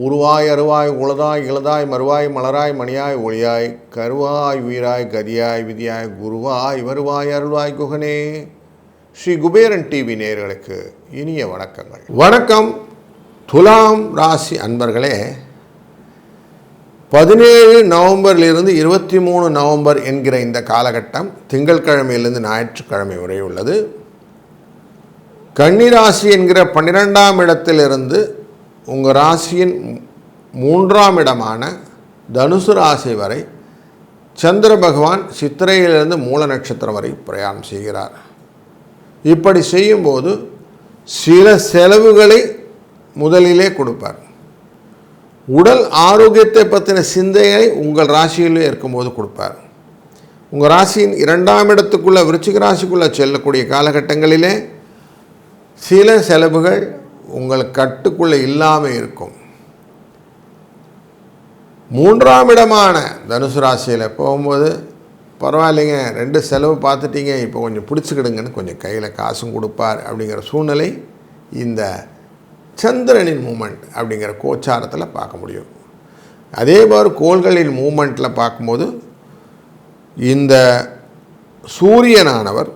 உருவாய் அருவாய் உளதாய் இளதாய் மறுவாய் மலராய் மணியாய் ஒளியாய் கருவாய் உயிராய் கதியாய் விதியாய் குருவாய் வருவாய் அருள்வாய் குகனே. ஸ்ரீ குபேரன் டிவி நேயர்களுக்கு இனிய வணக்கங்கள். வணக்கம். துலாம் ராசி அன்பர்களே, 17 நவம்பரிலிருந்து 23 நவம்பர் என்கிற இந்த காலகட்டம் திங்கட்கிழமையிலிருந்து ஞாயிற்றுக்கிழமை வரை உள்ளது. கன்னிராசி என்கிற 12ஆம் இடத்திலிருந்து உங்கள் ராசியின் 3ஆம் இடமான தனுசு ராசி வரை சந்திர பகவான் சித்திரையிலிருந்து மூல நட்சத்திரம் வரை பிரயாணம் செய்கிறார். இப்படி செய்யும்போது சில செலவுகளை முதலிலே கொடுப்பார். உடல் ஆரோக்கியத்தை பற்றின சிந்தையை உங்கள் ராசியிலே இருக்கும்போது கொடுப்பார். உங்கள் ராசியின் 2ஆம் இடத்துக்குள்ளே விருச்சிக ராசிக்குள்ளே செல்லக்கூடிய காலகட்டங்களிலே சில செலவுகள் உங்கள் கட்டுக்குள்ளே இல்லாமல் இருக்கும். 3ஆம் இடமான தனுசு ராசியில் போகும்போது பரவாயில்லைங்க, 2 செலவு பார்த்துட்டீங்க, இப்போ கொஞ்சம் பிடிச்சிக்கிடுங்கன்னு கொஞ்சம் கையில் காசும் கொடுப்பார். அப்படிங்கிற சூழ்நிலை இந்த சந்திரனின் மூமெண்ட் அப்படிங்கிற கோச்சாரத்தில் பார்க்க முடியும். அதே மாதிரி கோள்களின் மூமெண்ட்டில் பார்க்கும்போது இந்த சூரியனானவர்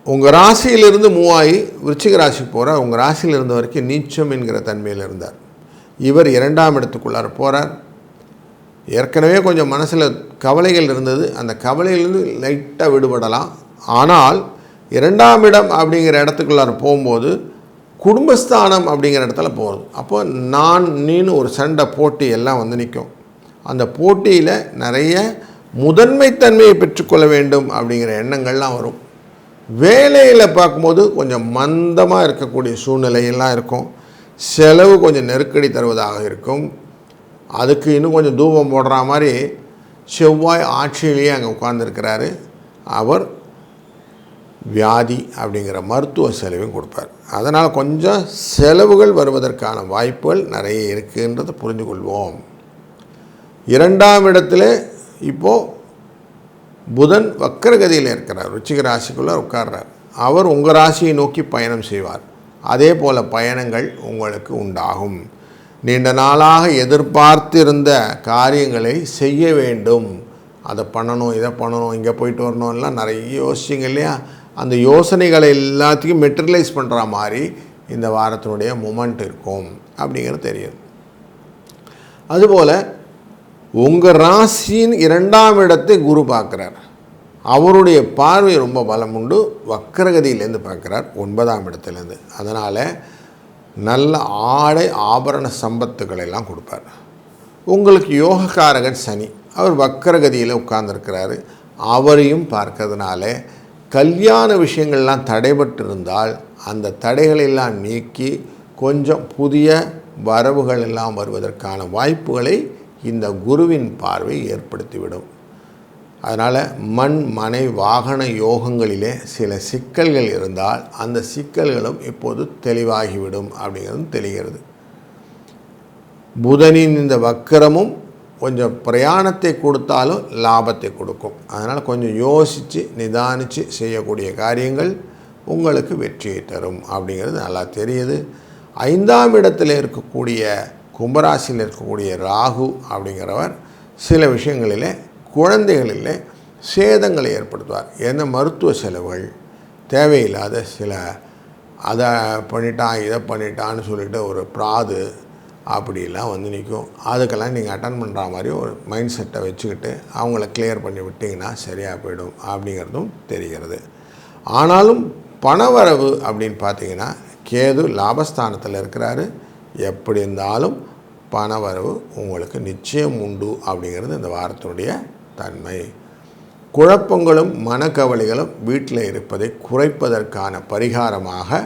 உங்கள் ராசியிலிருந்து மூவாயி விருச்சிக ராசிக்கு போகிறார். உங்கள் ராசியில் இருந்த வரைக்கும் நீச்சம் என்கிற தன்மையில் இருந்தார். இவர் 2ஆம் இடத்துக்குள்ளார போகிறார். ஏற்கனவே கொஞ்சம் மனசில் கவலைகள் இருந்தது, அந்த கவலையிலிருந்து லைட்டாக விடுபடலாம். ஆனால் 2ஆம் இடம் அப்படிங்கிற இடத்துக்குள்ளார போகும்போது குடும்பஸ்தானம் அப்படிங்கிற இடத்துல போகிறது. அப்போ நான் நீன்னு ஒரு சண்டை போட்டி எல்லாம் வந்து நிற்கும். அந்த போட்டியில் நிறைய முதன்மைத்தன்மையை பெற்றுக்கொள்ள வேண்டும் அப்படிங்கிற எண்ணங்கள்லாம் வரும். வேலையில் பார்க்கும்போது கொஞ்சம் மந்தமாக இருக்கக்கூடிய சூழ்நிலையெல்லாம் இருக்கும். செலவு கொஞ்சம் நெருக்கடி தருவதாக இருக்கும். அதுக்கு இன்னும் கொஞ்சம் தூபம் போடுற மாதிரி செவ்வாய் ஆட்சியிலேயே அங்கே உட்கார்ந்துருக்கிறாரு. அவர் வியாதி அப்படிங்கிற மருத்துவ செலவையும் கொடுப்பார். அதனால் கொஞ்சம் செலவுகள் வருவதற்கான வாய்ப்புகள் நிறைய இருக்குன்றதை புரிந்து கொள்வோம். 2ஆம் இடத்துல இப்போது புதன் வக்கரகதியில் இருக்கிறார். விருச்சிக ராசிக்குள்ளே உட்கார்றார். அவர் உங்கள் ராசியை நோக்கி பயணம் செய்வார். அதே போல் பயணங்கள் உங்களுக்கு உண்டாகும். நீண்ட நாளாக எதிர்பார்த்திருந்த காரியங்களை செய்ய வேண்டும், அதை பண்ணணும், இதை பண்ணணும், இங்கே போயிட்டு வரணும்லாம் நிறைய யோசிச்சிங்க இல்லையா? அந்த யோசனைகளை எல்லாத்தையும் மெட்டீரியலைஸ் பண்ணுற மாதிரி இந்த வாரத்தினுடைய மொமெண்ட் இருக்கும் அப்படிங்கிறது தெரியும். அதுபோல் உங்கள் ராசியின் 2ஆம் இடத்தை குரு பார்க்குறார். அவருடைய பார்வை ரொம்ப பலம் உண்டு. வக்கரகதியிலேருந்து பார்க்குறார் 9ஆம் இடத்துலேருந்து. அதனால் நல்ல ஆடை ஆபரண சம்பத்துக்களெல்லாம் கொடுப்பார். உங்களுக்கு யோகக்காரகன் சனி, அவர் வக்கரகதியில் உட்கார்ந்துருக்கிறாரு. அவரையும் பார்க்கறதுனால கல்யாண விஷயங்கள்லாம் தடைபட்டு இருந்தால் அந்த தடைகளெல்லாம் நீக்கி கொஞ்சம் புதிய வரவுகள் எல்லாம் வருவதற்கான வாய்ப்புகளை இந்த குருவின் பார்வை ஏற்படுத்திவிடும். அதனால் மண் மனை வாகன யோகங்களிலே சில சிக்கல்கள் இருந்தால் அந்த சிக்கல்களும் இப்போது தெளிவாகிவிடும் அப்படிங்கிறது தெரிகிறது. புதனின் இந்த வக்கரமும் கொஞ்சம் பிரயாணத்தை கொடுத்தாலும் லாபத்தை கொடுக்கும். அதனால் கொஞ்சம் யோசித்து நிதானித்து செய்யக்கூடிய காரியங்கள் உங்களுக்கு வெற்றியை தரும் அப்படிங்கிறது நல்லா தெரியுது. 5ஆம் இடத்தில் இருக்கக்கூடிய கும்பராசியில் இருக்கக்கூடிய ராகு அப்படிங்கிறவர் சில விஷயங்களிலே குழந்தைகளிலே சேதங்களை ஏற்படுத்துவார். எந்த மருத்துவ செலவுகள் தேவையில்லாத சில அதை பண்ணிட்டான் இதை பண்ணிட்டான்னு சொல்லிட்டு ஒரு பிராது அப்படிலாம் வந்து நிற்கும். அதுக்கெல்லாம் நீங்கள் அட்டன் பண்ணுற மாதிரி ஒரு மைண்ட் செட்டை வச்சுக்கிட்டு அவங்கள கிளியர் பண்ணி விட்டிங்கன்னா சரியாக போயிடும் அப்படிங்கிறதும் தெரிகிறது. ஆனாலும் பணவரவு அப்படின்னு பார்த்தீங்கன்னா கேது லாபஸ்தானத்தில் இருக்கிறாரு. எப்படி இருந்தாலும் பணவரவு உங்களுக்கு நிச்சயம் உண்டு அப்படிங்கிறது இந்த வாரத்தினுடைய தன்மை. குழப்பங்களும் மனக்கவலைகளும் வீட்டில் இருப்பதை குறைப்பதற்கான பரிகாரமாக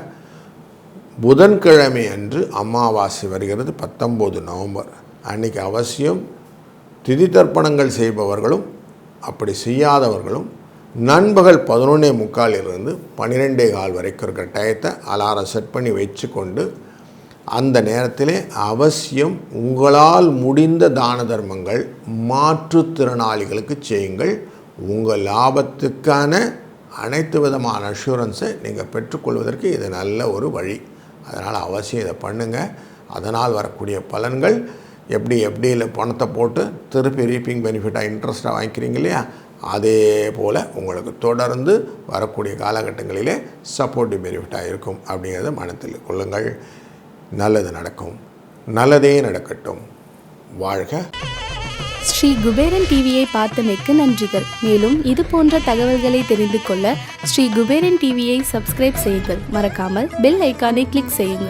புதன்கிழமை அன்று அமாவாசை வருகிறது 19 நவம்பர். அன்றைக்கி அவசியம் திதி தர்ப்பணங்கள் செய்பவர்களும் அப்படி செய்யாதவர்களும் நண்பகல் 11:45 12:15 வரைக்கும் இருக்கிற டயத்தை அலாரம் செட் பண்ணி வச்சு கொண்டு அந்த நேரத்திலே அவசியம் உங்களால் முடிந்த தான தர்மங்கள் மாற்றுத்திறனாளிகளுக்கு செய்யுங்கள். உங்கள் லாபத்துக்கான அனைத்து விதமான அஷூரன்ஸை நீங்கள் பெற்றுக்கொள்வதற்கு இது நல்ல ஒரு வழி. அதனால் அவசியம் இதை பண்ணுங்கள். அதனால் வரக்கூடிய பலன்கள் எப்படியில் பணத்தை போட்டு திருப்பி ரீப்பிங் பெனிஃபிட்டாக இன்ட்ரெஸ்ட்டாக வாங்கிக்கிறீங்க இல்லையா, அதே போல் உங்களுக்கு தொடர்ந்து வரக்கூடிய காலகட்டங்களிலே சப்போர்ட்டிவ் பெனிஃபிட்டாக இருக்கும் அப்படிங்கிறத மனத்தில் கொள்ளுங்கள். நல்லது நடக்கும், நல்லதே நடக்கட்டும். வாழ்க. ஸ்ரீ குபேரன் டிவியை பார்த்தமைக்கு நன்றிகள். மேலும் இது போன்ற தகவல்களை தெரிந்து கொள்ள ஸ்ரீ குபேரன் டிவியை சப்ஸ்கிரைப் செய்யுங்கள். மறக்காமல் பெல் ஐக்கானை கிளிக் செய்யுங்கள்.